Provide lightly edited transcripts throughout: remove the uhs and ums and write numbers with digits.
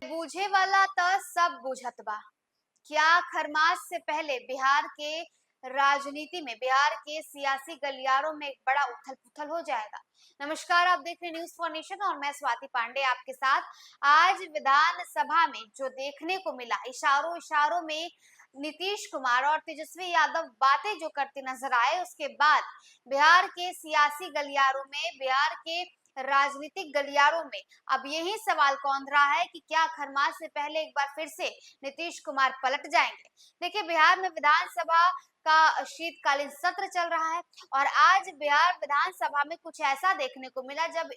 बूझे वाला त सब बुझत बा। क्या खरमास से पहले बिहार के राजनीति में, बिहार के सियासी गलियारों में एक बड़ा उथल-पुथल हो जाएगा? नमस्कार, आप देख रहे हैं न्यूज़ फॉर नेशन और मैं स्वाति पांडे आपके साथ। आज विधानसभा में जो देखने को मिला, इशारों-इशारों में नीतीश कुमार और तेजस्वी यादव बातें जो करते नजर आए, उसके बाद बिहार के सियासी गलियारों में, बिहार के राजनीतिक गलियारों में अब यही सवाल कौंध रहा है कि क्या खरमास से पहले एक बार फिर से नीतीश कुमार पलट जाएंगे। देखिए, बिहार में विधानसभा का शीतकालीन सत्र चल रहा है और आज बिहार विधानसभा में कुछ ऐसा देखने को मिला जब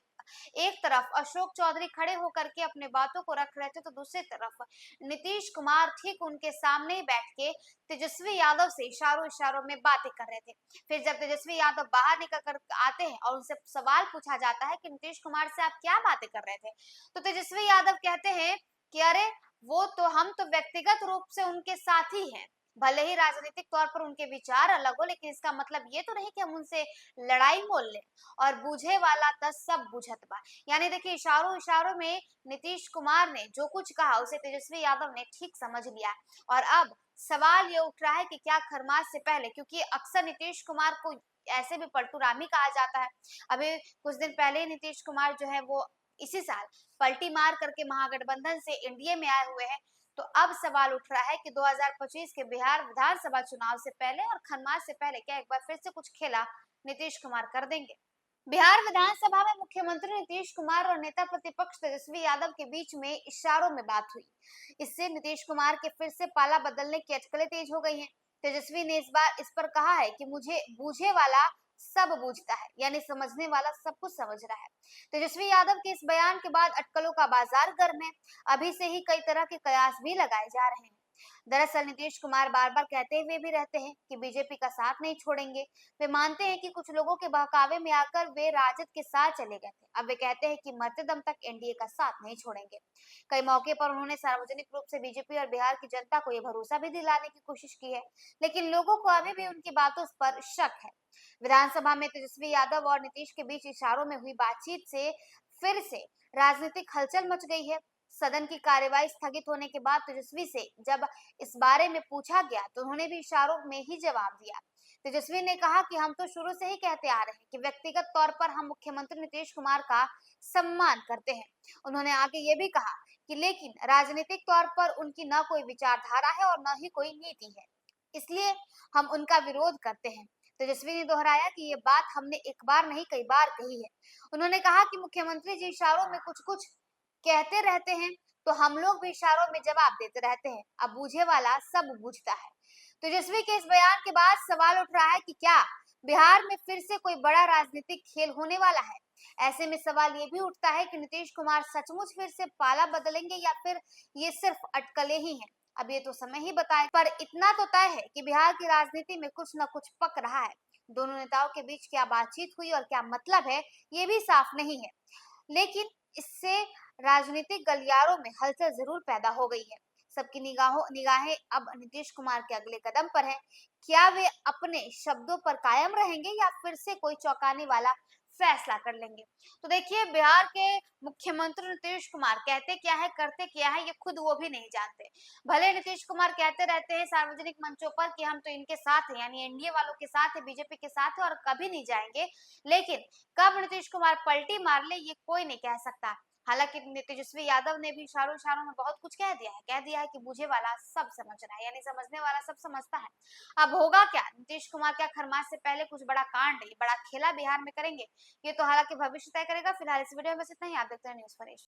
एक तरफ अशोक चौधरी खड़े होकर के अपने बातों को रख रहे थे, तो दूसरी तरफ नीतीश कुमार ठीक उनके सामने ही बैठ के तेजस्वी यादव से इशारों में बातें कर रहे थे। फिर जब तेजस्वी यादव बाहर निकल कर आते हैं और उनसे सवाल पूछा जाता है कि नीतीश कुमार से आप क्या बातें कर रहे थे, तो तेजस्वी यादव कहते हैं कि अरे वो तो हम तो व्यक्तिगत रूप से उनके साथी हैं, भले ही राजनीतिक तौर पर उनके विचार अलग हो, लेकिन इसका मतलब ये तो नहीं कि हम उनसे लड़ाई मोल लें। और बूझे वाला त सब बुझत बा, यानी देखिए इशारों में नीतीश कुमार ने जो कुछ कहा उसे तेजस्वी यादव ने ठीक समझ लिया। और अब सवाल ये उठ रहा है कि क्या खरमास से पहले, क्योंकि अक्सर नीतीश कुमार को ऐसे भी पलटूरामी कहा जाता है। अभी कुछ दिन पहले ही नीतीश कुमार जो है वो इसी साल पलटी मार करके महागठबंधन से एनडीए में आए हुए हैं। तो अब सवाल उठ रहा है कि 2025 के बिहार विधानसभा चुनाव से पहले और खरमास से पहले क्या एक बार फिर से कुछ खेला नीतीश कुमार कर देंगे। बिहार विधानसभा में मुख्यमंत्री नीतीश कुमार और नेता प्रतिपक्ष तेजस्वी यादव के बीच में इशारों में बात हुई। इससे नीतीश कुमार के फिर से पाला बदलने की अटकलें तेज हो गई हैं। तेजस्वी ने इस बार इस पर कहा है कि मुझे बूझे वाला सब बूझता है, यानी समझने वाला सब कुछ समझ रहा है। तेजस्वी यादव के इस बयान के बाद अटकलों का बाजार गर्म है। अभी से ही कई तरह के कयास भी लगाए जा रहे हैं। दरअसल नीतीश कुमार बार बार कहते हुए भी रहते हैं कि बीजेपी का साथ नहीं छोड़ेंगे। वे मानते हैं कि कुछ लोगों के बहकावे में आकर वे राजद के साथ चले गए थे। अब वे कहते हैं कि मरते दम तक एनडीए का साथ नहीं छोड़ेंगे। कई मौके पर उन्होंने सार्वजनिक रूप से बीजेपी और बिहार की जनता को ये भरोसा भी दिलाने की कोशिश की है, लेकिन लोगों को अभी भी उनकी बातों पर शक है। विधानसभा में तेजस्वी यादव और नीतीश के बीच इशारों में हुई बातचीत से फिर से राजनीतिक हलचल मच गई है। सदन की कार्यवाही स्थगित होने के बाद तेजस्वी से जब इस बारे में पूछा गया तो उन्होंने भी इशारों में ही जवाब दिया। तेजस्वी ने कहा कि हम तो शुरू से ही कहते आ रहे हैं कि व्यक्तिगत तौर पर हम मुख्यमंत्री नीतीश कुमार का सम्मान करते हैं। उन्होंने आगे ये भी कहा कि लेकिन राजनीतिक तौर पर उनकी न कोई विचारधारा है और न ही कोई नीति है, इसलिए हम उनका विरोध करते हैं। तेजस्वी ने दोहराया कि ये बात हमने एक बार नहीं कई बार कही है। उन्होंने कहा कि मुख्यमंत्री जी इशारों में कुछ कुछ कहते रहते हैं, तो हम लोग भी इशारों में जवाब देते रहते हैं। अब बूझे वाला सब बूझता है। तेजस्वी के इस बयान के बाद सवाल उठ रहा है कि क्या बिहार में फिर से कोई बड़ा राजनीतिक खेल होने वाला है। ऐसे में सवाल ये भी उठता है कि नीतीश कुमार सचमुच फिर से पाला बदलेंगे या फिर ये सिर्फ अटकलें ही हैं। अब ये तो समय ही बताए, पर इतना तो तय है कि बिहार की राजनीति में कुछ न कुछ पक रहा है। दोनों नेताओं के बीच क्या बातचीत हुई और क्या मतलब है, ये भी साफ नहीं है, लेकिन इससे राजनीतिक गलियारों में हलचल जरूर पैदा हो गई है। सबकी निगाहें अब नीतीश कुमार के अगले कदम पर है। क्या वे अपने शब्दों पर कायम रहेंगे या फिर से कोई चौंकाने वाला फैसला कर लेंगे। तो देखिए, बिहार के मुख्यमंत्री नीतीश कुमार कहते क्या है, करते क्या है, ये खुद वो भी नहीं जानते। भले नीतीश कुमार कहते रहते हैं सार्वजनिक मंचों पर कि हम तो इनके साथ हैं, यानी एनडीए वालों के साथ है, बीजेपी के साथ है और कभी नहीं जाएंगे, लेकिन कब नीतीश कुमार पलटी मार ले ये कोई नहीं कह सकता। हालांकि तेजस्वी यादव ने भी इशारों में बहुत कुछ कह दिया है कि बूझे वाला सब समझ रहा है, यानी समझने वाला सब समझता है। अब होगा क्या, नीतीश कुमार क्या खरमास से पहले कुछ बड़ा कांड, बड़ा खेला बिहार में करेंगे, ये तो हालांकि भविष्य तय करेगा। फिलहाल इस वीडियो में बस इतना ही। आप देखते हैं न्यूज़ फॉर नेशन।